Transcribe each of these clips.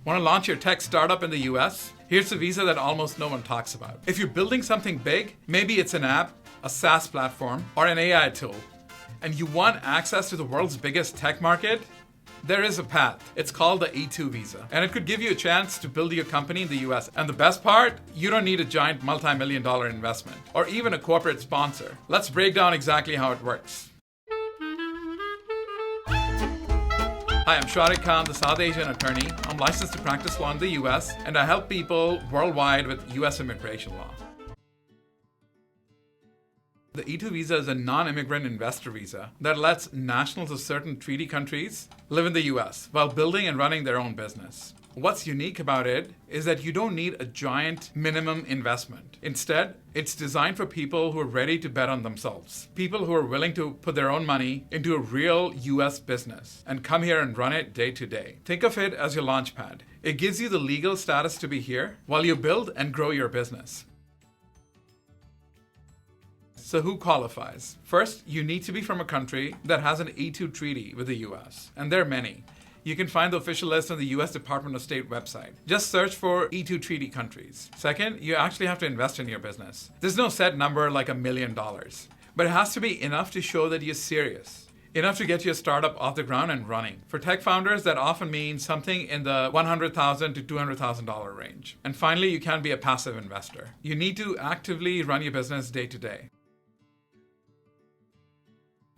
Want to launch your tech startup in the US? Here's a visa that almost no one talks about. If you're building something big, maybe it's an app, a SaaS platform, or an AI tool, and you want access to the world's biggest tech market, there is a path. It's called the E-2 visa, and it could give you a chance to build your company in the US. And the best part, you don't need a giant multi-million-dollar investment or even a corporate sponsor. Let's break down exactly how it works. Hi, I'm Sharik Khan, the South Asian attorney. I'm licensed to practice law in the US, and I help people worldwide with US immigration law. The E-2 visa is a non-immigrant investor visa that lets nationals of certain treaty countries live in the US while building and running their own business. What's unique about it is that you don't need a giant minimum investment. Instead, it's designed for people who are ready to bet on themselves, people who are willing to put their own money into a real US business and come here and run it day to day. Think of it as your launchpad. It gives you the legal status to be here while you build and grow your business. So who qualifies? First, you need to be from a country that has an E-2 treaty with the US, and there are many. You can find the official list on the US Department of State website. Just search for E-2 treaty countries. Second, you actually have to invest in your business. There's no set number like $1 million, but it has to be enough to show that you're serious. Enough to get your startup off the ground and running. For tech founders, that often means something in the $100,000 to $200,000 range. And finally, you can't be a passive investor. You need to actively run your business day to day.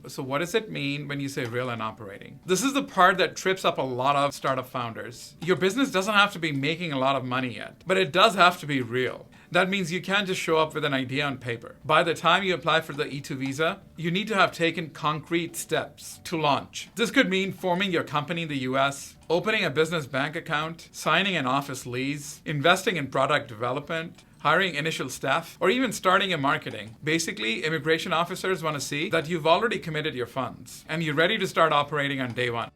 So what does it mean when you say real and operating? This is the part that trips up a lot of startup founders. Your business doesn't have to be making a lot of money yet, but it does have to be real. That means you can't just show up with an idea on paper. By the time you apply for the E-2 visa, you need to have taken concrete steps to launch. This could mean forming your company in the US, opening a business bank account, signing an office lease, investing in product development, hiring initial staff, or even starting in marketing. Basically, immigration officers want to see that you've already committed your funds and you're ready to start operating on day one.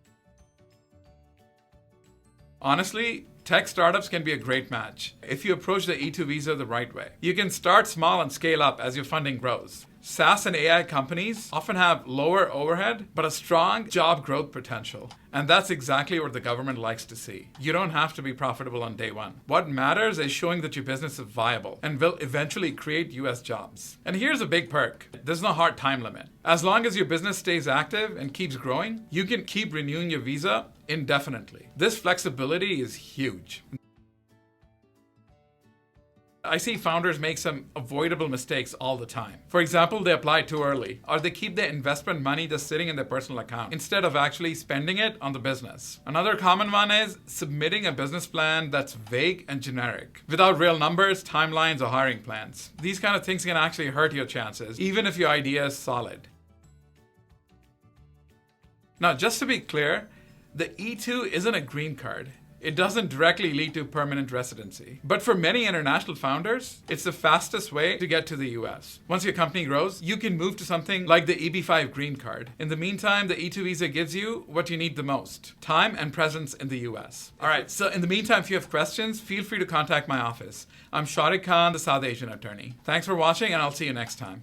Honestly, tech startups can be a great match if you approach the E-2 visa the right way. You can start small and scale up as your funding grows. SaaS and AI companies often have lower overhead, but a strong job growth potential. And that's exactly what the government likes to see. You don't have to be profitable on day one. What matters is showing that your business is viable and will eventually create US jobs. And here's a big perk. There's no hard time limit. As long as your business stays active and keeps growing, you can keep renewing your visa indefinitely. This flexibility is huge. I see founders make some avoidable mistakes all the time. For example, they apply too early, or they keep their investment money just sitting in their personal account instead of actually spending it on the business. Another common one is submitting a business plan that's vague and generic, without real numbers, timelines, or hiring plans. These kind of things can actually hurt your chances, even if your idea is solid. Now, just to be clear, the E-2 isn't a green card. It doesn't directly lead to permanent residency. But for many international founders, it's the fastest way to get to the US. Once your company grows, you can move to something like the EB-5 green card. In the meantime, the E-2 visa gives you what you need the most: time and presence in the US. All right, so in the meantime, if you have questions, feel free to contact my office. I'm Sharik Khan, the South Asian attorney. Thanks for watching, and I'll see you next time.